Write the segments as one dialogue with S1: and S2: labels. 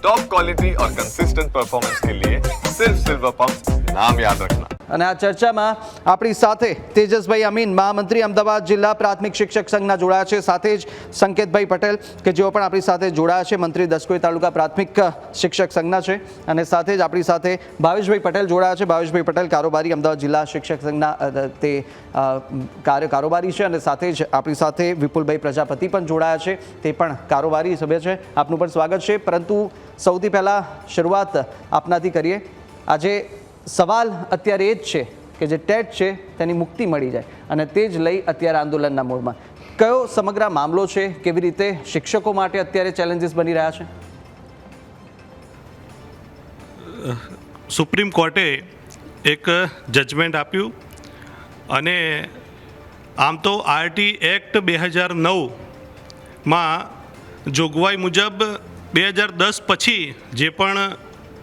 S1: Top quality और consistent performance के लिए सिर्फ सिल्वर पंप नाम याद रखना।
S2: અને આ ચર્ચામાં આપણી સાથે તેજસભાઈ અમીન, મહામંત્રી અમદાવાદ જિલ્લા પ્રાથમિક શિક્ષક સંઘના જોડાયા છે, સાથે જ સંકેતભાઈ પટેલ કે જેઓ પણ આપણી સાથે જોડાયા છે, મંત્રી દસકોઈ તાલુકા પ્રાથમિક શિક્ષક સંઘના છે, અને સાથે જ આપણી સાથે ભાવેશભાઈ પટેલ જોડાયા છે. ભાવેશભાઈ પટેલ કારોબારી અમદાવાદ જિલ્લા શિક્ષક સંઘના તે કારોબારી છે, અને સાથે જ આપણી સાથે વિપુલભાઈ પ્રજાપતિ પણ જોડાયા છે, તે પણ કારોબારી સભ્ય છે. આપનું પણ સ્વાગત છે. પરંતુ સૌથી પહેલાં શરૂઆત આપનાથી કરીએ. આજે સવાલ અત્યારે એ જ છે કે જે ટેટ છે તેની મુક્તિ મળી જાય, અને તે જ લઈ અત્યારે આંદોલનના મૂળમાં કયો સમગ્ર મામલો છે, કેવી રીતે શિક્ષકો માટે અત્યારે ચેલેન્જીસ બની રહ્યા છે?
S3: સુપ્રીમ કોર્ટે એક જજમેન્ટ આપ્યું, અને આમ તો આરટી એક્ટ 2009માં જોગવાઈ મુજબ 2010 પછી જે પણ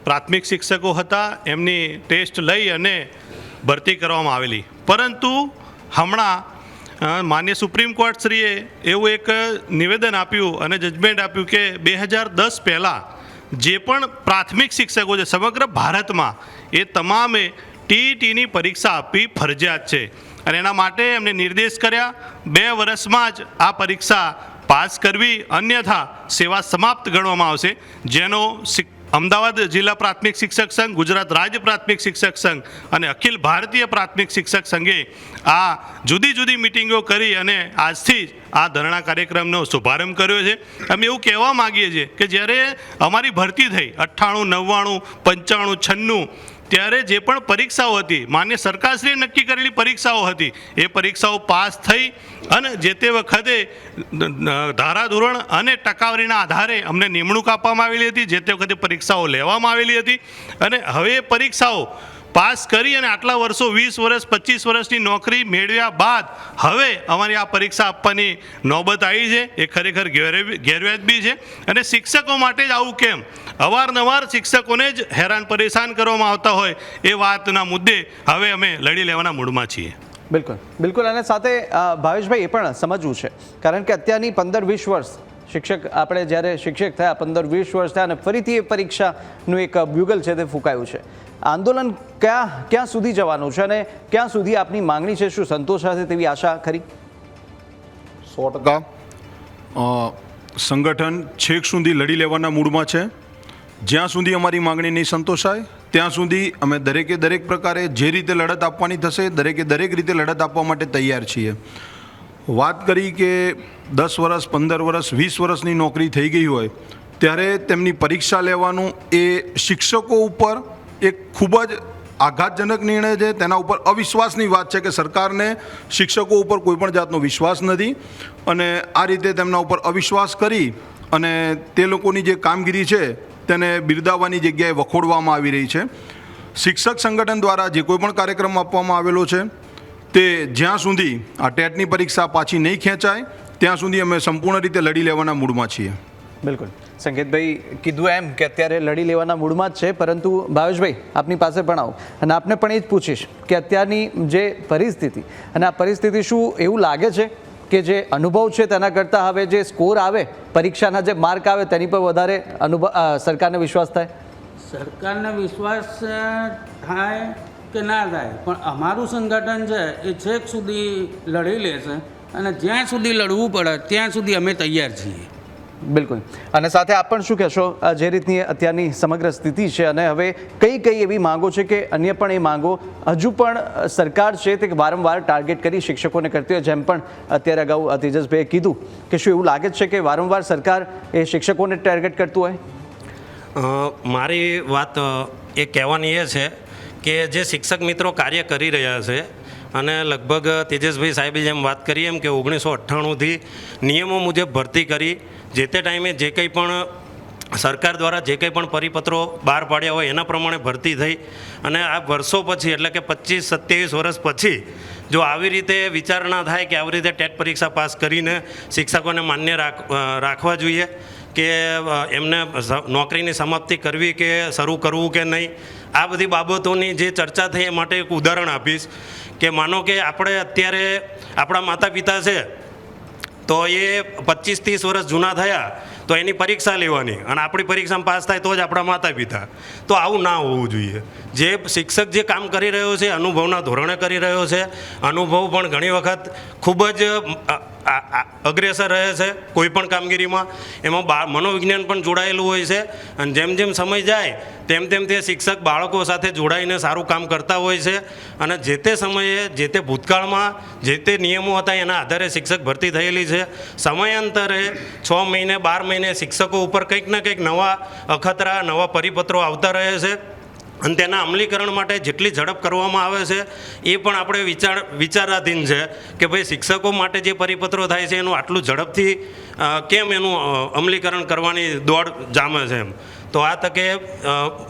S3: પ્રાથમિક શિક્ષકો હતા એમની ટેસ્ટ લઈ અને ભરતી કરવામાં આવેલી. પરંતુ હમણાં માન્ય સુપ્રીમ કોર્ટશ્રીએ એવું એક નિવેદન આપ્યું અને જજમેન્ટ આપ્યું કે 2010 પહેલાં જે પણ પ્રાથમિક શિક્ષકો છે સમગ્ર ભારતમાં એ તમામે ટીઈટીની પરીક્ષા આપવી ફરજિયાત છે, અને એના માટે એમને નિર્દેશ કર્યા 2 વર્ષમાં જ આ પરીક્ષા પાસ કરવી, અન્યથા સેવા સમાપ્ત ગણવામાં આવશે. જેનો અમદાવાદ જિલ્લા પ્રાથમિક શિક્ષક સંઘ, ગુજરાત રાજ્ય પ્રાથમિક શિક્ષક સંઘ અને અખિલ ભારતીય પ્રાથમિક શિક્ષક સંઘે આ જુદી જુદી મિટિંગો કરી અને આજથી જ આ ધરણા કાર્યક્રમનો શુભારંભ કર્યો છે. અમે એવું કહેવા માગીએ છીએ કે જ્યારે અમારી ભરતી થઈ 98, 99, 95, 96 ત્યારે જે પણ પરીક્ષાઓ હતી, માન્ય સરકારશ્રીએ નક્કી કરેલી પરીક્ષાઓ હતી, એ પરીક્ષાઓ પાસ થઈ અને જે તે વખતે ધારાધોરણ અને ટકાવારીના આધારે અમને નિમણૂક આપવામાં આવેલી હતી, જે તે વખતે પરીક્ષાઓ લેવામાં આવેલી હતી. અને હવે એ પરીક્ષાઓ પાસ કરી અને આટલા વર્ષો 20 વર્ષ 25 વર્ષની નોકરી મેળવ્યા બાદ હવે અમારી આ પરીક્ષા આપવાની નોબત આવી છે, એ ખરેખર ગેરવ્યાજબી છે. અને શિક્ષકો માટે જ આવું કેમ? અવારનવાર શિક્ષકોને જ હેરાન પરેશાન કરવામાં આવતા હોય એ વાતના મુદ્દે હવે અમે લડી લેવાના મૂડમાં છીએ.
S2: બિલકુલ બિલકુલ. અને સાથે ભાવેશભાઈ એ પણ સમજવું છે, કારણ કે અત્યારની 15-20 વર્ષ શિક્ષક, આપણે જ્યારે શિક્ષક થયા 15-20 વર્ષ થયા અને ફરીથી એ પરીક્ષાનું એક બ્યુગલ છે તે ફૂંકાયું છે. આંદોલન ક્યાં સુધી જવાનું છે અને ક્યાં સુધી આપની માંગણી છે? શું સંતોષ હશે તેવી આશા ખરી?
S4: 100% સંગઠન છેક સુધી લડી લેવાના મૂડમાં છે. જ્યાં સુધી અમારી માંગણી નહીં સંતોષાય ત્યાં સુધી અમે દરેક પ્રકારે જે રીતે લડત આપવાની થશે દરેક રીતે લડત આપવા માટે તૈયાર છીએ. વાત કરી કે 10 વર્ષ 15 વર્ષ 20 વર્ષની નોકરી થઈ ગઈ હોય ત્યારે તેમની પરીક્ષા લેવાનું એ શિક્ષકો ઉપર એક ખૂબ જ આઘાતજનક નિર્ણય છે. તેના ઉપર અવિશ્વાસની વાત છે કે સરકારને શિક્ષકો ઉપર કોઈપણ જાતનો વિશ્વાસ નથી, અને આ રીતે તેમના ઉપર અવિશ્વાસ કરી અને તે લોકોની જે કામગીરી છે તેને બિરદાવવાની જગ્યાએ વખોડવામાં આવી રહી છે. શિક્ષક સંગઠન દ્વારા જે કોઈ પણ કાર્યક્રમ આપવામાં આવેલો છે તે જ્યાં સુધી આ ટેટની પરીક્ષા પાછી નહીં ખેંચાય ત્યાં સુધી અમે સંપૂર્ણ રીતે લડી લેવાના મૂડમાં છીએ.
S2: બિલકુલ. સંકેતભાઈ કીધું એમ કે અત્યારે લડી લેવાના મૂડમાં જ છે, પરંતુ ભાવેશભાઈ આપની પાસે પણ આવું અને આપને પણ એ જ પૂછીશ કે અત્યારની જે પરિસ્થિતિ, અને આ પરિસ્થિતિ શું એવું લાગે છે કે જે અનુભવ છે તેના કરતાં હવે જે સ્કોર આવે, પરીક્ષાના જે માર્ક આવે તેની પર વધારે સરકારને વિશ્વાસ થાય?
S5: સરકારને વિશ્વાસ થાય કે ના થાય, પણ અમારું સંગઠન છે એ છેક સુધી લડી લેશે, અને જ્યાં સુધી લડવું પડે ત્યાં સુધી અમે તૈયાર છીએ.
S2: બિલકુલ. અને સાથે આપ પણ શું કહેશો જે રીતની અત્યારની સમગ્ર સ્થિતિ છે, અને હવે કઈ એવી માંગો છે કે અન્ય પણ એ માંગો હજુ પણ સરકાર છે તે વારંવાર ટાર્ગેટ કરી શિક્ષકોને કરતી હોય, જેમ પણ અત્યારે અગાઉ તેજસભાઈએ કીધું કે શું એવું લાગે છે કે વારંવાર સરકાર એ શિક્ષકોને ટાર્ગેટ કરતું હોય?
S6: મારી વાત એ કહેવાની એ છે કે જે શિક્ષક મિત્રો કાર્ય કરી રહ્યા છે, અને લગભગ તેજસભાઈ સાહેબે જેમ વાત કરી એમ કે 1998થી નિયમો મુજબ ભરતી કરી, જે તે ટાઈમે જે કંઈ પણ સરકાર દ્વારા જે કંઈ પણ પરિપત્રો બહાર પાડ્યા હોય એના પ્રમાણે ભરતી થઈ, અને આ વર્ષો પછી એટલે કે 25-27 વર્ષ પછી જો આવી રીતે વિચારણા થાય કે આવી રીતે ટેટ પરીક્ષા પાસ કરીને શિક્ષકોને માન્ય રાખવા જોઈએ કે એમને નોકરીની સમાપ્તિ કરવી કે શરૂ કરવું કે નહીં, આ બધી બાબતોની જે ચર્ચા થઈ એ માટે એક ઉદાહરણ આપીશ કે માનો કે આપણે અત્યારે આપણા માતા પિતા છે તો એ 25-30 વર્ષ જૂના થયા તો એની પરીક્ષા લેવાની અને આપણી પરીક્ષામાં પાસ થાય તો જ આપણા માતા પિતા. તો આવું ના હોવું જોઈએ. જે શિક્ષક જે કામ કરી રહ્યો છે અનુભવના ધોરણે કરી રહ્યો છે, અનુભવ પણ ઘણી વખત ખૂબ જ અગ્રેસર રહે છે કોઈ પણ કામગીરીમાં. એમાં મનોવિજ્ઞાન પણ જોડાયેલું હોય છે અને જેમ જેમ સમય જાય તેમ તેમ તે શિક્ષક બાળકો સાથે જોડાઈને સારું કામ કરતા હોય છે અને જે તે સમયે જે તે ભૂતકાળમાં જે તે નિયમો હતા એના આધારે શિક્ષક ભરતી થયેલી છે. સમયાંતરે 6 મહિને 12 મહિને શિક્ષકો ઉપર કંઈક ને કંઈક નવા અખતરા નવા પરિપત્રો આવતા રહે છે અને તેના અમલીકરણ માટે જેટલી ઝડપ કરવામાં આવે છે એ પણ આપણે વિચારાધીન છે કે ભાઈ શિક્ષકો માટે જે પરિપત્રો થાય છે એનું આટલું ઝડપથી કેમ એનું અમલીકરણ કરવાની દોડ જામે છે એમ. તો આ તકે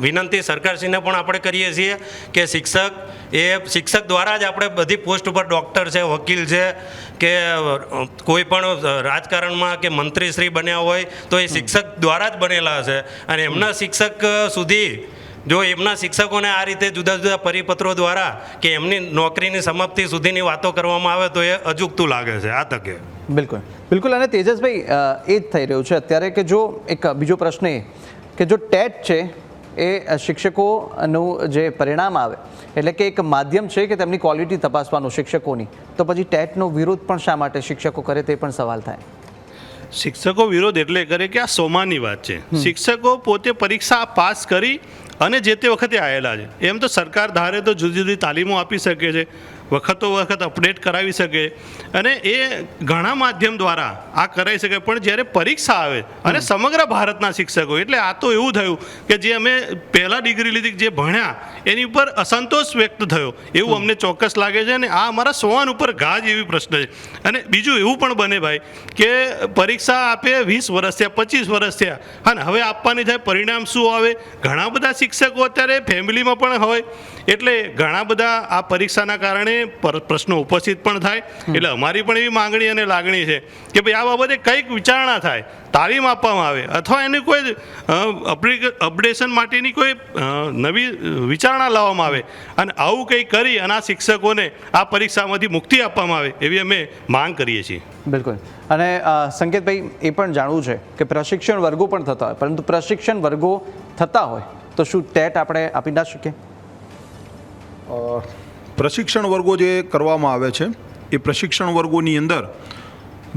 S6: વિનંતી સરકારશ્રીને પણ આપણે કરીએ છીએ કે શિક્ષક દ્વારા જ આપણે બધી પોસ્ટ ઉપર ડૉક્ટર છે, વકીલ છે કે કોઈ પણ રાજકારણમાં કે મંત્રીશ્રી બન્યા હોય તો એ શિક્ષક દ્વારા જ બનેલા છે અને એમના શિક્ષક સુધી જો એમના શિક્ષકોને આ રીતે જુદા જુદા પરિપત્રો દ્વારા કે એમની નોકરીની સમાપ્તિ સુધીની વાતો કરવામાં આવે તો એ અજુગતું લાગે છે આ તકે.
S2: બિલકુલ. અને તેજસભાઈ એ જ થઈ રહ્યું છે અત્યારે કે જો એક બીજો પ્રશ્ન એ કે જો ટેટ છે એ શિક્ષકોનું જે પરિણામ આવે એટલે કે એક માધ્યમ છે કે તેમની ક્વોલિટી તપાસવાનું શિક્ષકોની, તો પછી ટેટનો વિરોધ પણ શા માટે શિક્ષકો કરે તે પણ સવાલ થાય.
S3: શિક્ષકો વિરોધ એટલે કરે કે આ સોમાની વાત છે. શિક્ષકો પોતે પરીક્ષા પાસ કરી અને જે તે વખતે આવેલા છે. એમ તો સરકાર ધારે તો જુદી જુદી તાલીમો આપી શકે છે, વખતો વખત અપડેટ કરાવી શકે અને એ ઘણા માધ્યમ દ્વારા આ કરાવી શકે. પણ જ્યારે પરીક્ષા આવે અને સમગ્ર ભારતના શિક્ષકો એટલે આ તો એવું થયું કે જે અમે પહેલાં ડિગ્રી લીધી જે ભણ્યા એની ઉપર અસંતોષ વ્યક્ત થયો એવું અમને ચોક્કસ લાગે છે અને આ અમારા સોવાન ઉપર ઘા જેવી પ્રશ્ન છે. અને બીજું એવું પણ બને ભાઈ કે પરીક્ષા આપે 20 વર્ષ થયા 25 વર્ષ થયા હા ને હવે આપવાની થાય પરિણામ શું આવે. ઘણા બધા શિક્ષકો અત્યારે ફેમિલીમાં પણ હોય એટલે ઘણા બધા આ પરીક્ષાના કારણે પ્રશ્નો ઉપસ્થિત પણ થાય. એટલે અમારી પણ એવી માંગણી અને લાગણી છે કે ભાઈ આ બાબતે કંઈક વિચારણા થાય, તાલીમ આપવામાં આવે અથવા એની કોઈ અપડેશન માટેની કોઈ નવી વિચારણા લાવવામાં આવે અને આવું કંઈ કરી અને આ શિક્ષકોને આ પરીક્ષામાંથી મુક્તિ આપવામાં આવે એવી અમે માંગ કરીએ છીએ.
S2: બિલકુલ. અને સંકેતભાઈ એ પણ જાણવું છે કે પ્રશિક્ષણ વર્ગો પણ થતા હોય, પરંતુ પ્રશિક્ષણ વર્ગો થતા હોય તો શું ટેટ આપણે આપી ના શકીએ?
S4: પ્રશિક્ષણ વર્ગો જે કરવામાં આવે છે એ પ્રશિક્ષણ વર્ગોની અંદર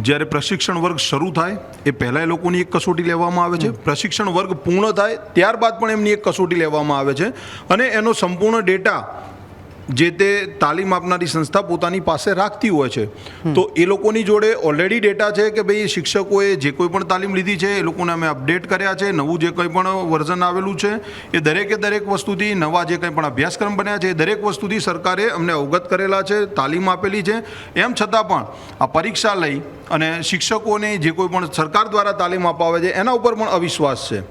S4: જ્યારે પ્રશિક્ષણ વર્ગ શરૂ થાય એ પહેલાં એ લોકોની એક કસોટી લેવામાં આવે છે. પ્રશિક્ષણ વર્ગ પૂર્ણ થાય ત્યારબાદ પણ એમની એક કસોટી લેવામાં આવે છે અને એનો સંપૂર્ણ ડેટા જે તે તાલીમ આપનારી સંસ્થા પોતાની પાસે રાખતી હોય છે. તો એ લોકોની જોડે ઓલરેડી ડેટા છે કે ભાઈ શિક્ષકોએ જે કોઈ પણ તાલીમ લીધી છે એ લોકોને અમે અપડેટ કર્યા છે, નવું જે કંઈ પણ વર્ઝન આવેલું છે એ દરેક વસ્તુથી નવા જે કંઈ પણ અભ્યાસક્રમ બન્યા છે એ દરેક વસ્તુથી સરકારે અમને અવગત કરેલા છે, તાલીમ આપેલી છે. એમ છતાં પણ આ પરીક્ષા લઈ અને શિક્ષકોને જે કોઈ પણ સરકાર દ્વારા તાલીમ આપવા આવે છે એના ઉપર પણ અવિશ્વાસ છે.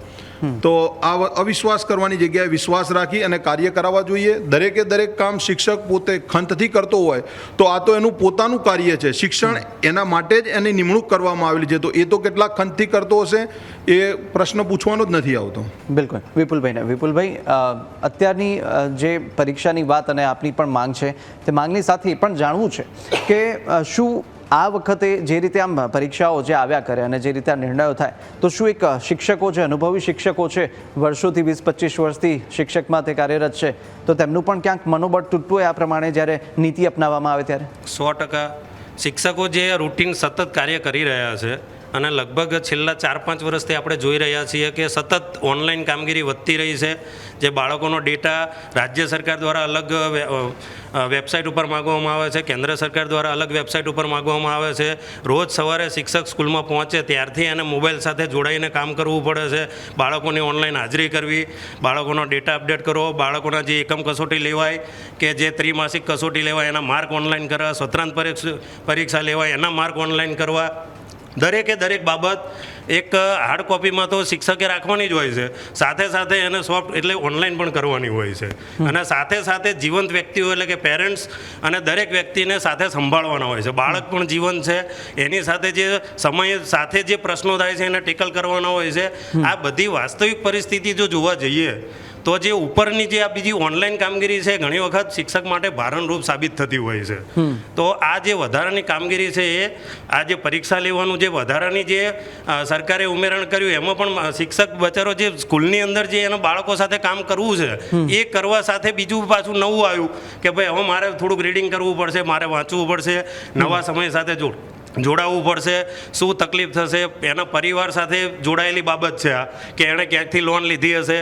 S4: તો આ અવિશ્વાસ કરવાની જગ્યાએ વિશ્વાસ રાખી અને કાર્ય કરાવવા જોઈએ. દરેક કામ શિક્ષક પોતે ખંતથી કરતો હોય તો આ તો એનું પોતાનું કાર્ય છે. શિક્ષણ એના માટે જ એની નિમણૂક કરવામાં આવેલી છે, તો એ તો કેટલા ખંતથી કરતો હશે એ પ્રશ્ન પૂછવાનો જ નથી આવતો.
S2: બિલકુલ. વિપુલભાઈ અત્યારની જે પરીક્ષાની વાત અને આપની પણ માંગ છે તે માંગની સાથે એ પણ જાણવું છે કે શું આ વખતે જે રીતે આમ પરીક્ષાઓ જે આવ્યા કરે અને જે રીતે આ નિર્ણયો થાય તો શું એક શિક્ષકો છે, અનુભવી શિક્ષકો છે, વર્ષોથી 20-25 વર્ષથી શિક્ષકમાં તે કાર્યરત છે, તો તેમનું પણ ક્યાંક મનોબળ તૂટતું હોય આ પ્રમાણે જ્યારે નીતિ અપનાવવામાં આવે ત્યારે?
S6: 100% શિક્ષકો જે રૂટીન સતત કાર્ય કરી રહ્યા છે અને લગભગ છેલ્લા 4-5 વર્ષથી આપણે જોઈ રહ્યા છીએ કે સતત ઓનલાઈન કામગીરી વધતી રહી છે. જે બાળકોનો ડેટા રાજ્ય સરકાર દ્વારા અલગ વેબસાઇટ ઉપર માગવામાં આવે છે, કેન્દ્ર સરકાર દ્વારા અલગ વેબસાઇટ ઉપર માગવામાં આવે છે. રોજ સવારે શિક્ષક સ્કૂલમાં પહોંચે ત્યારથી એને મોબાઈલ સાથે જોડાઈને કામ કરવું પડે છે. બાળકોની ઓનલાઈન હાજરી કરવી, બાળકોનો ડેટા અપડેટ કરવો, બાળકોના જે એકમ કસોટી લેવાય કે જે ત્રિમાસિક કસોટી લેવાય એના માર્ક ઓનલાઈન કરવા, સત્રાંત પરીક્ષા લેવાય એના માર્ક ઓનલાઈન કરવા, દરેક બાબત એક હાર્ડ કોપીમાં તો શિક્ષકે રાખવાની જ હોય છે, સાથે સાથે એને સોફ્ટ એટલે ઓનલાઈન પણ કરવાની હોય છે. અને સાથે જીવંત વ્યક્તિઓ એટલે કે પેરેન્ટ્સ અને દરેક વ્યક્તિને સાથે સંભાળવાના હોય છે. બાળક પણ જીવન છે, એની સાથે જે સમય સાથે જે પ્રશ્નો થાય છે એને ટેકલ કરવાના હોય છે. આ બધી વાસ્તવિક પરિસ્થિતિ જો જોવા જઈએ તો જે ઉપરની જે આ બીજી ઓનલાઈન કામગીરી છે ઘણી વખત શિક્ષક માટે ભારણરૂપ સાબિત થતી હોય છે. તો આ જે વધારાની કામગીરી છે એ આ જે પરીક્ષા લેવાનું જે વધારાની જે સરકારે ઉમેરણ કર્યું એમાં પણ શિક્ષક બચારો જે સ્કૂલની અંદર જે એના બાળકો સાથે કામ કરવું છે એ કરવા સાથે બીજું પાછું નવું આવ્યું કે ભાઈ હવે મારે થોડુંક રીડિંગ કરવું પડશે, મારે વાંચવું પડશે, નવા સમય સાથે જોડાવવું પડશે, શું તકલીફ થશે, એના પરિવાર સાથે જોડાયેલી બાબત છે આ કે એણે ક્યાંકથી લોન લીધી હશે,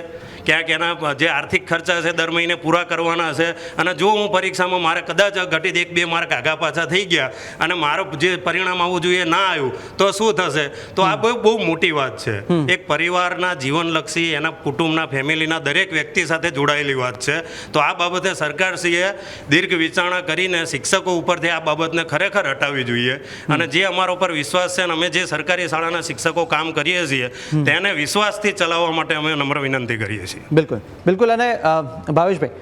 S6: ક્યાંક એના જે આર્થિક ખર્ચા છે દર મહિને પૂરા કરવાના હશે, અને જો હું પરીક્ષામાં મારે કદાચ ઘટીને 1-2 માર્ક આગા પાછા થઈ ગયા અને મારું જે પરિણામ આવવું જોઈએ ના આવ્યું તો શું થશે? તો આ બહુ મોટી વાત છે. એક પરિવારના જીવનલક્ષી એના કુટુંબના ફેમિલીના દરેક વ્યક્તિ સાથે જોડાયેલી વાત છે. તો આ બાબતે સરકારશ્રીએ દીર્ઘ વિચારણા કરીને શિક્ષકો ઉપરથી આ બાબતને ખરેખર હટાવવી જોઈએ. અને જે અમારા ઉપર વિશ્વાસ છે અને અમે જે સરકારી શાળાના શિક્ષકો કામ કરીએ છીએ તેને વિશ્વાસથી ચલાવવા માટે અમે નમ્ર વિનંતી કરીએ છીએ.
S2: બિલકુલ બિલકુલ. અને ભાવેશભાઈ,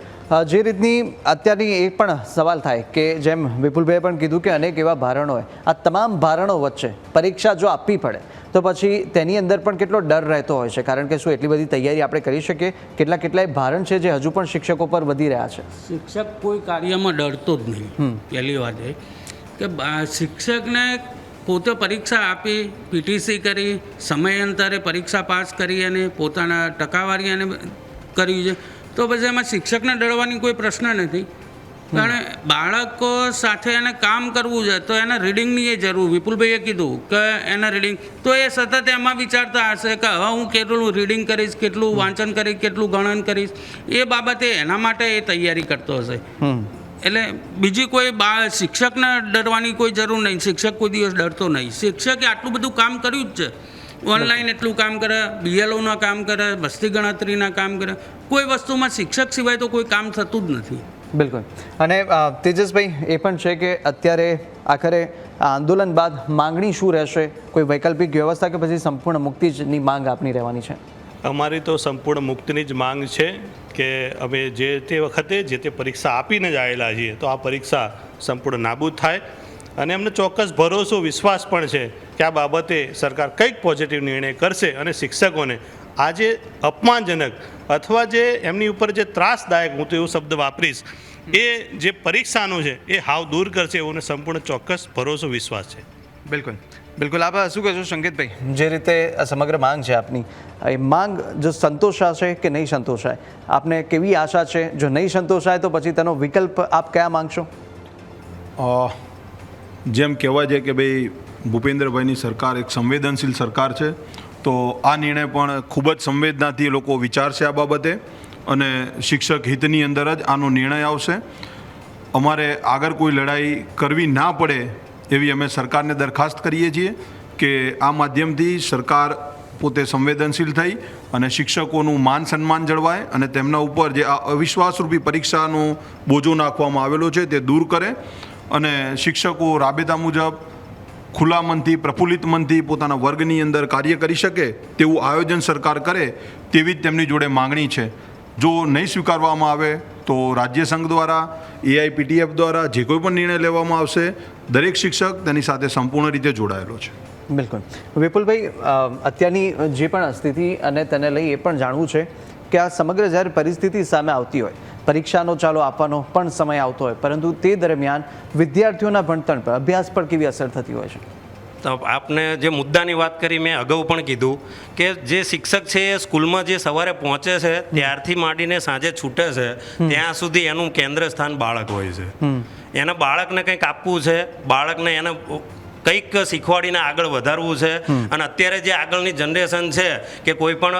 S2: જે રીતની અત્યારની એક પણ સવાલ થાય કે જેમ વિપુલભાઈએ પણ કીધું કે અનેક એવા ભારણો હોય, આ તમામ ભારણો વચ્ચે પરીક્ષા જો આપવી પડે તો પછી તેની અંદર પણ કેટલો ડર રહેતો હોય છે, કારણ કે શું એટલી બધી તૈયારી આપણે કરી શકીએ? કેટલાય ભારણ છે જે હજુ પણ શિક્ષકો પર વધી રહ્યા છે.
S5: શિક્ષક કોઈ કાર્યમાં ડરતો જ નહીં. પહેલી વાત એ કે શિક્ષકને પોતે પરીક્ષા આપી, પીટીસી કરી, સમયાંતરે પરીક્ષા પાસ કરી અને પોતાના ટકાવારી એને કર્યું છે, તો પછી એમાં શિક્ષકને ડરવાની કોઈ પ્રશ્ન નથી. કારણ બાળકો સાથે એને કામ કરવું છે તો એને રીડિંગની એ જરૂર, વિપુલભાઈએ કીધું કે એને રીડિંગ, તો એ સતત એમાં વિચારતા હશે કે હવે હું કેટલું રીડિંગ કરીશ, કેટલું વાંચન કરીશ, કેટલું ગણન કરીશ, એ બાબતે એના માટે એ તૈયારી કરતો હશે. એટલે બીજી કોઈ શિક્ષકને ડરવાની કોઈ જરૂર નહીં. શિક્ષક કોઈ દિવસ ડરતો નહીં. શિક્ષકે આટલું બધું કામ કર્યું જ છે. ઓનલાઈન એટલું કામ કરે, BLOના કામ કરે, વસ્તી ગણતરીના કામ કરે. કોઈ વસ્તુમાં શિક્ષક સિવાય તો કોઈ કામ થતું જ નથી.
S2: બિલકુલ. અને તેજસભાઈ, એ પણ છે કે અત્યારે આખરે આંદોલન બાદ માંગણી શું રહેશે? કોઈ વૈકલ્પિક વ્યવસ્થા કે પછી સંપૂર્ણ મુક્તિની માંગ આપની રહેવાની છે?
S3: અમારી તો સંપૂર્ણ મુક્તિની જ માંગ છે કે અમે જે તે વખતે જે તે પરીક્ષા આપીને જ આવેલા છીએ તો આ પરીક્ષા સંપૂર્ણ નાબૂદ થાય. અને અમને ચોક્કસ ભરોસો, વિશ્વાસ પણ છે કે આ બાબતે સરકાર કંઈક પોઝિટિવ નિર્ણય કરશે અને શિક્ષકોને આ જે અપમાનજનક અથવા જે એમની ઉપર જે ત્રાસદાયક, હું તો એવો શબ્દ વાપરીશ, એ જે પરીક્ષાનું છે એ હાવ દૂર કરશે એવો સંપૂર્ણ ચોક્કસ ભરોસો, વિશ્વાસ છે.
S2: બિલકુલ બિલકુલ. આપ શું કહેશો સંકેતભાઈ, જે રીતે સમગ્ર માંગ છે આપની, એ માંગ જો સંતોષાશે કે નહીં સંતોષાય? આપને કેવી આશા છે? જો નહીં સંતોષાય તો પછી તેનો વિકલ્પ આપ કયા માંગશો?
S4: જેમ કહેવાય છે કે ભાઈ ભૂપેન્દ્રભાઈની સરકાર એક સંવેદનશીલ સરકાર છે, તો આ નિર્ણય પણ ખૂબ જ સંવેદનાથી લોકો વિચારશે આ બાબતે અને શિક્ષક હિતની અંદર જ આનો નિર્ણય આવશે. અમારે આગળ કોઈ લડાઈ કરવી ના પડે એવી અમે સરકારને દરખાસ્ત કરીએ છીએ કે આ માધ્યમથી સરકાર પોતે સંવેદનશીલ થઈ અને શિક્ષકોનું માન સન્માન જળવાય અને તેમના ઉપર જે આ અવિશ્વાસરૂપી પરીક્ષાનો બોજો નાખવામાં આવેલો છે તે દૂર કરે અને શિક્ષકો રાબેતા મુજબ ખુલ્લા મનથી, પ્રફુલ્લિત મનથી પોતાના વર્ગની અંદર કાર્ય કરી શકે તેવું આયોજન સરકાર કરે તેવી જ તેમની જોડે માંગણી છે. જો નહીં સ્વીકારવામાં આવે તો રાજ્ય સંઘ દ્વારા, AIPTF દ્વારા જે કોઈ પણ નિર્ણય લેવામાં આવશે દરેક શિક્ષક તેની સાથે સંપૂર્ણ રીતે જોડાયેલો છે.
S2: બિલકુલ. વિપુલભાઈ, અત્યારની જે પણ સ્થિતિ અને તેને લઈ એ પણ જાણવું છે કે આ સમગ્ર જ્યારે પરિસ્થિતિ સામે આવતી હોય, પરીક્ષાનો ચાલો આપવાનો પણ સમય આવતો હોય, પરંતુ તે દરમિયાન વિદ્યાર્થીઓના ભણતર પર, અભ્યાસ પર કેવી અસર થતી હોય છે?
S6: તો આપને જે મુદ્દાની વાત કરી મેં અગાઉ પણ કીધું કે જે શિક્ષક છે એ સ્કૂલમાં જે સવારે પહોંચે છે ત્યારથી માંડીને સાંજે છૂટે છે ત્યાં સુધી એનું કેન્દ્ર સ્થાન બાળક હોય છે. એને બાળકને કંઈક આપવું છે, બાળકને એને કંઈક શીખવાડીને આગળ વધારવું છે. અને અત્યારે જે આગળની જનરેશન છે કે કોઈ પણ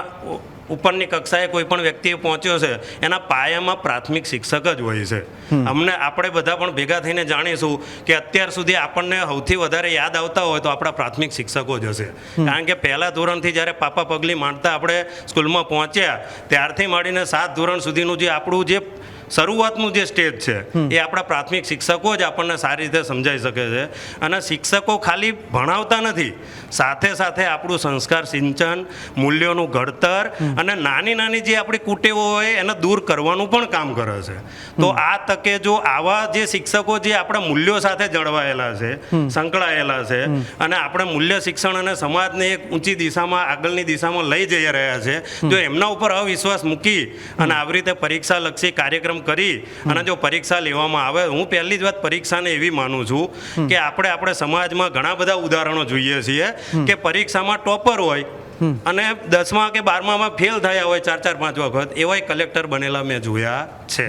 S6: ઉપરની કક્ષાએ કોઈ પણ વ્યક્તિએ પહોંચ્યો છે એના પાયામાં પ્રાથમિક શિક્ષક જ હોય છે. આપણે બધા પણ ભેગા થઈને જાણીશું કે અત્યાર સુધી આપણને સૌથી વધારે યાદ આવતા હોય તો આપણા પ્રાથમિક શિક્ષકો જ હશે. કારણ કે પહેલા ધોરણથી જ્યારે પાપા પગલી માંડતા આપણે સ્કૂલમાં પહોંચ્યા ત્યારથી માંડીને 7 ધોરણ સુધીનું જે આપણું જે શરૂઆતનું જે સ્ટેજ છે એ આપણા પ્રાથમિક શિક્ષકો જ આપણને સારી રીતે સમજાઈ શકે છે. અને શિક્ષકો ખાલી ભણાવતા નથી, સાથે સાથે આપણું સંસ્કાર સિંચન, મૂલ્યોનું ઘડતર અને નાની નાની જે આપણી કુટેવો હોય એને દૂર કરવાનું પણ કામ કરે છે. તો આ તકે જો આવા જે શિક્ષકો જે આપણા મૂલ્યો સાથે જળવાયેલા છે, સંકળાયેલા છે અને આપણે મૂલ્ય શિક્ષણ અને સમાજને એક ઊંચી દિશામાં, આગળની દિશામાં લઈ જઈ રહ્યા છે, જો એમના ઉપર અવિશ્વાસ મૂકી અને આવી રીતે પરીક્ષાલક્ષી કાર્યક્રમ કરી અને જો પરીક્ષા લેવામાં આવે, હું પહેલી જ વાત પરીક્ષાને એવી માનું છું કે આપણે સમાજમાં ઘણા બધા ઉદાહરણો જોઈએ છીએ કે પરીક્ષામાં ટોપર હોય અને 10મા કે 12મામાં ફેલ થયા હોય 4-5 વખત, એવાય કલેક્ટર બનેલા મેં જોયા છે.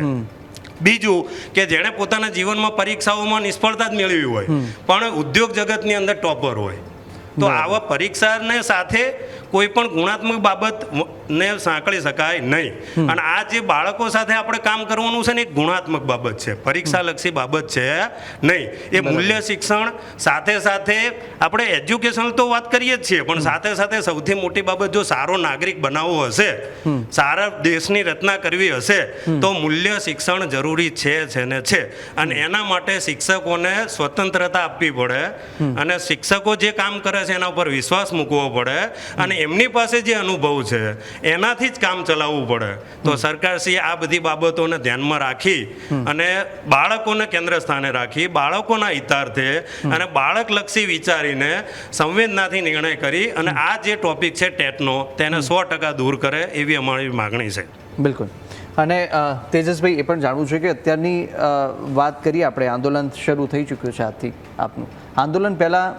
S6: બીજું કે જેણે પોતાના જીવનમાં પરીક્ષાઓમાં નિષ્ફળતા જ મેળવી હોય પણ ઉદ્યોગ જગતની અંદર ટોપર હોય, તો આવા પરીક્ષાને સાથે કોઈ પણ ગુણાત્મક બાબતને સાંકળી શકાય નહીં. અને આ જે બાળકો સાથે આપણે કામ કરવાનું છે ને, એક ગુણાત્મક બાબત છે, પરીક્ષાલક્ષી બાબત છે નહીં. એ મૂલ્ય શિક્ષણ સાથે સાથે આપણે એજ્યુકેશન તો વાત કરીએ જ છીએ, પણ સાથે સાથે સૌથી મોટી બાબત, જો સારો નાગરિક બનાવવો હશે, સારા દેશની રચના કરવી હશે, તો મૂલ્ય શિક્ષણ જરૂરી છે ને છે. અને એના માટે શિક્ષકોને સ્વતંત્રતા આપવી પડે અને શિક્ષકો જે કામ કરે છે એના ઉપર વિશ્વાસ મૂકવો પડે અને એમની પાસે જે અનુભવ છે એનાથી જ કામ ચલાવવું પડે. તો સરકારશ્રીએ આ બધી બાબતોને ધ્યાનમાં રાખી અને બાળકોને કેન્દ્ર સ્થાને રાખી, બાળકોના હિતાર્થે અને બાળકલક્ષી વિચારીને સંવેદનાથી નિર્ણય કરી અને આ જે ટોપિક છે ટેટનો, તેને 100% દૂર કરે એવી અમારી માગણી છે.
S2: બિલકુલ. અને તેજસભાઈ, એ પણ જાણવું છે કે અત્યારની વાત કરીએ આપણે, આંદોલન શરૂ થઈ ચૂક્યું છે આજથી આપનું. આંદોલન પહેલાં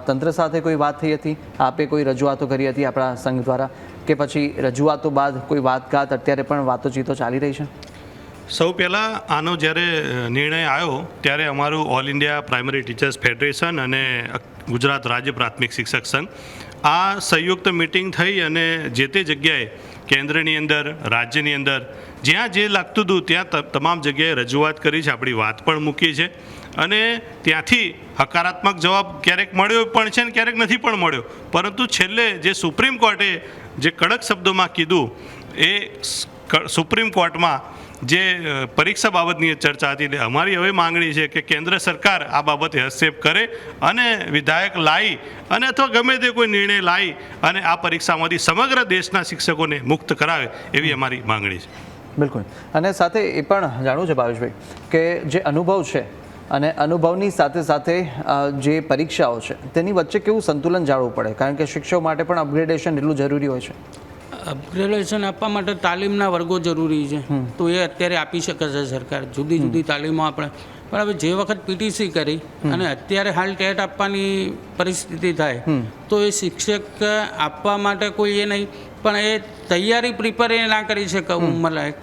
S2: તંત્ર સાથે કોઈ વાત થઈ હતી? આપે કોઈ રજૂઆતો કરી હતી આપણા સંઘ દ્વારા, કે પછી રજૂઆતો બાદ કોઈ વાતઘાત અત્યારે પણ વાતોચીતો ચાલી રહી છે?
S3: સૌ પહેલાં આનો જ્યારે નિર્ણય આવ્યો ત્યારે અમારું all India primary teachers federation અને ગુજરાત રાજ્ય પ્રાથમિક શિક્ષક સંઘ આ સંયુક્ત મિટિંગ થઈ અને જે તે જગ્યાએ કેન્દ્રની અંદર, રાજ્યની અંદર જ્યાં જે લાગતું હતું ત્યાં તમામ જગ્યાએ રજૂઆત કરી છે, આપણી વાત પણ મૂકી છે અને ત્યાંથી હકારાત્મક જવાબ ક્યારેક મળ્યો પણ છે ને ક્યારેક નથી પણ મળ્યો. પરંતુ છેલ્લે જે સુપ્રીમ કોર્ટે જે કડક શબ્દોમાં કીધું, એ સુપ્રીમ કોર્ટમાં જે પરીક્ષા બાબતની ચર્ચા હતી, અમારી હવે માંગણી છે કે કેન્દ્ર સરકાર આ બાબતે હસ્તક્ષેપ કરે અને વિધાયક લાવી અને અથવા ગમે તે કોઈ નિર્ણય લાવી અને આ પરીક્ષામાંથી સમગ્ર દેશના શિક્ષકોને મુક્ત કરાવે એવી અમારી માંગણી છે.
S2: બિલકુલ. અને સાથે એ પણ જાણવું છે ભાવેશભાઈ કે જે અનુભવ છે અને અનુભવની સાથે સાથે જે પરીક્ષાઓ છે તેની વચ્ચે કેવું સંતુલન જાળવવું પડે, કારણ કે શિક્ષકો માટે પણ અપગ્રેડેશન એટલું જરૂરી હોય છે.
S5: અપગ્રેડેશન આપવા માટે તાલીમના વર્ગો જરૂરી છે, તો એ અત્યારે આપી શકે છે સરકાર, જુદી જુદી તાલીમો આપણે. પણ હવે જે વખત પીટીસી કરી અને અત્યારે હાલ ટેટ આપવાની પરિસ્થિતિ થાય તો એ શિક્ષક આપવા માટે કોઈ એ નહીં, પણ એ તૈયારી પ્રિપેર એ ના કરી શકે ઉંમરલાયક,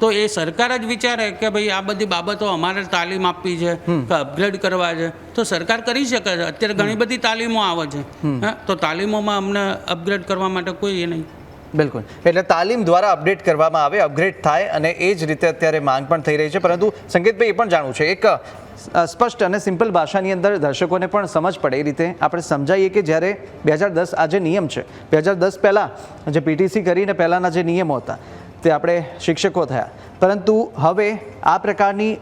S5: તો એ સરકાર જ વિચારે કે ભાઈ આ બધી બાબતો અમારે તાલીમ આપવી છે કે અપગ્રેડ કરવા છે, તો સરકાર કરી શકે છે. અત્યારે ઘણી બધી તાલીમો આવે છે, તો તાલીમોમાં અમને અપગ્રેડ કરવા માટે કોઈ એ નહીં.
S2: બિલકુલ. એટલે તાલીમ દ્વારા અપડેટ કરવામાં આવે, અપગ્રેડ થાય, અને એ જ રીતે અત્યારે માંગ પણ થઈ રહી છે. પરંતુ સંકેતભાઈ, એ પણ જાણવું છે, એક સ્પષ્ટ અને સિમ્પલ ભાષાની અંદર દર્શકોને પણ સમજ પડે એ રીતે આપણે સમજાવીએ કે જ્યારે 2010 આ જે નિયમ છે, 2010 પહેલાં જે પીટીસી કરીને પહેલાંના જે નિયમો હતા તે આપણે શિક્ષકો થયા, પરંતુ હવે આ પ્રકારની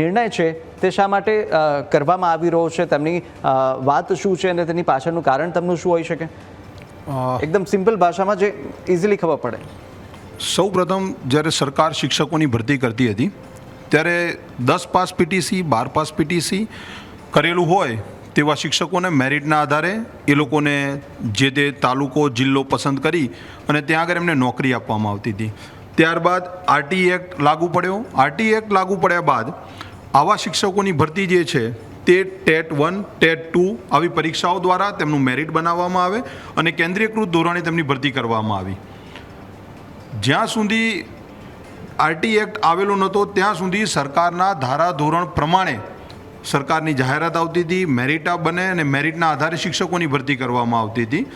S2: નિર્ણય છે તે શા માટે કરવામાં આવી રહ્યો છે, તેમની વાત શું છે અને તેની પાછળનું કારણ તેમનું શું હોઈ શકે? એકદમ સિમ્પલ ભાષામાં જે ઇઝીલી ખબર પડે.
S4: સૌ પ્રથમ જ્યારે સરકાર શિક્ષકોની ભરતી કરતી હતી ત્યારે 10 પાસ પીટીસી, 12 પાસ પીટીસી કરેલું હોય તેવા શિક્ષકોને મેરિટના આધારે એ લોકોને જે તે તાલુકો, જિલ્લો પસંદ કરી અને ત્યાં આગળ એમને નોકરી આપવામાં આવતી હતી. ત્યારબાદ આરટી એક્ટ લાગુ પડ્યો. આરટી એક્ટ લાગુ પડ્યા બાદ આવા શિક્ષકોની ભરતી જે છે તે ટેટ 1, ટેટ 2 આવી પરીક્ષાઓ દ્વારા તેમનું મેરિટ બનાવવામાં આવે અને કેન્દ્રીયકૃત ધોરણે તેમની ભરતી કરવામાં આવી. જ્યાં સુધી આરટી એક્ટ આવેલો નહોતો ત્યાં સુધી સરકારના ધારાધોરણ પ્રમાણે સરકારની જાહેરાત આવતી હતી, મેરિટ બને અને મેરિટના આધારે શિક્ષકોની ભરતી કરવામાં આવતી હતી.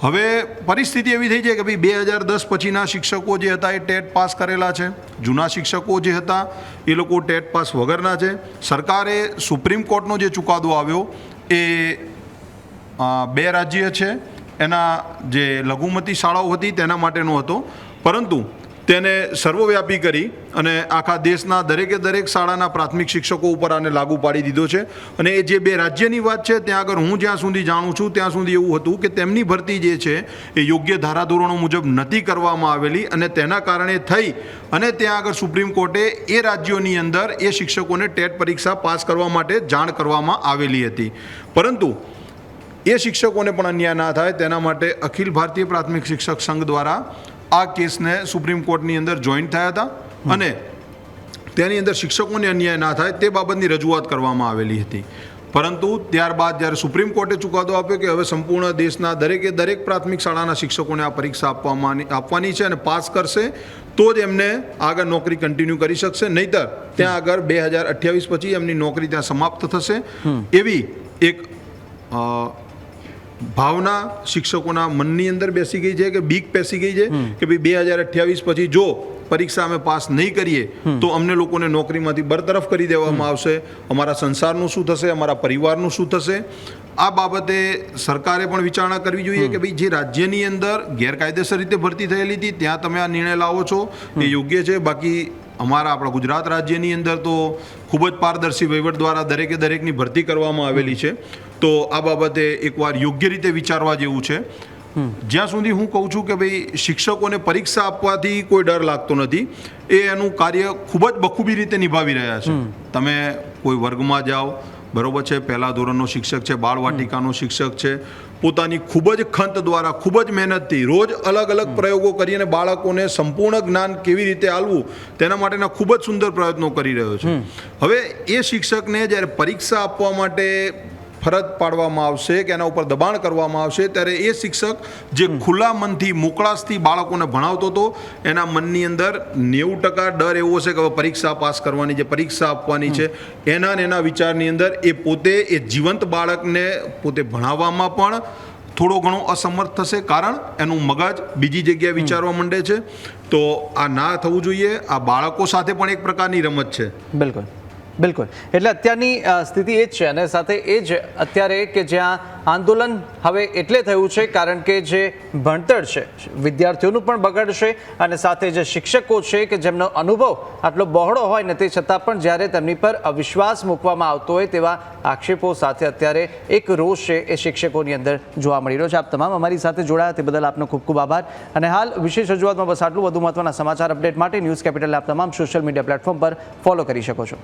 S4: હવે પરિસ્થિતિ એવી થઈ છે કે ભાઈ 2010 પછીના શિક્ષકો જે હતા એ ટેટ પાસ કરેલા છે, જૂના શિક્ષકો જે હતા એ લોકો ટેટ પાસ વગરના છે. સરકારે સુપ્રીમ કોર્ટનો જે ચુકાદો આવ્યો એ 2 રાજ્ય છે એના જે લઘુમતી શાળાઓ હતી તેના માટેનો હતો, પરંતુ તેને સર્વવ્યાપી કરી અને આખા દેશના દરેકે દરેક શાળાના પ્રાથમિક શિક્ષકો ઉપર આને લાગુ પાડી દીધો છે. અને એ જે 2 રાજ્યની વાત છે ત્યાં આગળ હું જ્યાં સુધી જાણું છું ત્યાં સુધી એવું હતું કે તેમની ભરતી જે છે એ યોગ્ય ધારાધોરણો મુજબ નથી કરવામાં આવેલી અને તેના કારણે થઈ અને ત્યાં આગળ સુપ્રીમ કોર્ટે એ રાજ્યોની અંદર એ શિક્ષકોને ટેટ પરીક્ષા પાસ કરવા માટે જાણ કરવામાં આવેલી હતી. પરંતુ એ શિક્ષકોને પણ અન્યાય ના થાય તેના માટે અખિલ ભારતીય પ્રાથમિક શિક્ષક સંઘ દ્વારા આ કેસને સુપ્રીમ કોર્ટની અંદર જોઈન્ટ થયા હતા અને તેની અંદર શિક્ષકોને અન્યાય ના થાય તે બાબતની રજૂઆત કરવામાં આવેલી હતી. પરંતુ ત્યારબાદ જ્યારે સુપ્રીમ કોર્ટે ચુકાદો આપ્યો કે હવે સંપૂર્ણ દેશના દરેકે દરેક પ્રાથમિક શાળાના શિક્ષકોને આ પરીક્ષા આપવાની છે અને પાસ કરશે તો જ એમને આગળ નોકરી કન્ટિન્યુ કરી શકશે, નહીતર ત્યાં આગળ 2028 પછી એમની નોકરી ત્યાં સમાપ્ત થશે. એવી એક ભાવના શિક્ષકોના મનની અંદર બેસી ગઈ છે કે બીક બેસી ગઈ છે કે ભાઈ 2028 પછી જો પરીક્ષા અમે પાસ નહીં કરીએ તો અમને લોકોને નોકરીમાંથી બરતરફ કરી દેવામાં આવશે, અમારા સંસારનું શું થશે, અમારા પરિવારનું શું થશે. આ બાબતે સરકારે પણ વિચારણા કરવી જોઈએ કે ભાઈ જે રાજ્યની અંદર ગેરકાયદેસર રીતે ભરતી થયેલી હતી ત્યાં તમે આ નિર્ણય લાવો છો એ યોગ્ય છે. બાકી આપણા ગુજરાત રાજ્યની અંદર તો ખૂબ જ પારદર્શી વહીવટ દ્વારા દરેકે દરેકની ભરતી કરવામાં આવેલી છે. તો આ બાબતે એકવાર યોગ્ય રીતે વિચારવા જેવું છે. જ્યાં સુધી હું કહું છું કે ભાઈ શિક્ષકોને પરીક્ષા આપવાથી કોઈ ડર લાગતો નથી, એ એનું કાર્ય ખૂબ જ બખૂબી રીતે નિભાવી રહ્યા છે. તમે કોઈ વર્ગમાં જાઓ, બરોબર છે, પહેલા ધોરણનો શિક્ષક છે, બાળવાટિકાનો શિક્ષક છે, પોતાની ખૂબ જ ખંત દ્વારા ખૂબ જ મહેનતથી રોજ અલગ અલગ પ્રયોગો કરીને બાળકોને સંપૂર્ણ જ્ઞાન કેવી રીતે આલવું તેના માટેના ખૂબ જ સુંદર પ્રયત્નો કરી રહ્યો છે. હવે એ શિક્ષકને જ્યારે પરીક્ષા આપવા માટે ફરજ પાડવામાં આવશે કે એના ઉપર દબાણ કરવામાં આવશે ત્યારે એ શિક્ષક જે ખુલ્લા મનથી મોકળાશથી બાળકોને ભણાવતો હતો એના મનની અંદર 90% ડર એવો છે કે પરીક્ષા પાસ કરવાની છે, પરીક્ષા આપવાની છે. એના વિચારની અંદર એ પોતે એ જીવંત બાળકને પોતે ભણાવવામાં પણ થોડો ઘણો અસમર્થ થશે, કારણ એનું મગજ બીજી જગ્યાએ વિચારવા માંડે છે. તો આ ના થવું જોઈએ. આ બાળકો સાથે પણ એક પ્રકારની રમત છે.
S2: બિલકુલ બિલકુલ. એટલે અત્યારની સ્થિતિ એ જ છે અને સાથે એ જ અત્યારે કે જ્યાં આંદોલન હવે એટલે થયું છે કારણ કે જે ભણતર છે વિદ્યાર્થીઓનું પણ બગડશે અને સાથે જે શિક્ષકો છે કે જેમનો અનુભવ આટલો બહોળો હોય ને તે છતાં પણ જ્યારે તેમની પર અવિશ્વાસ મૂકવામાં આવતો હોય તેવા આક્ષેપો સાથે અત્યારે એક રોષ છે એ શિક્ષકોની અંદર જોવા મળી રહ્યો છે. આપ તમામ અમારી સાથે જોડાયા તે બદલ આપનો ખૂબ ખૂબ આભાર. અને હાલ વિશેષ રજૂઆતમાં બસ આટલું. વધુ મહત્વના સમાચાર અપડેટ માટે ન્યૂઝ કેપિટલ આપ તમામ સોશિયલ મીડિયા પ્લેટફોર્મ પર ફોલો કરી શકો છો.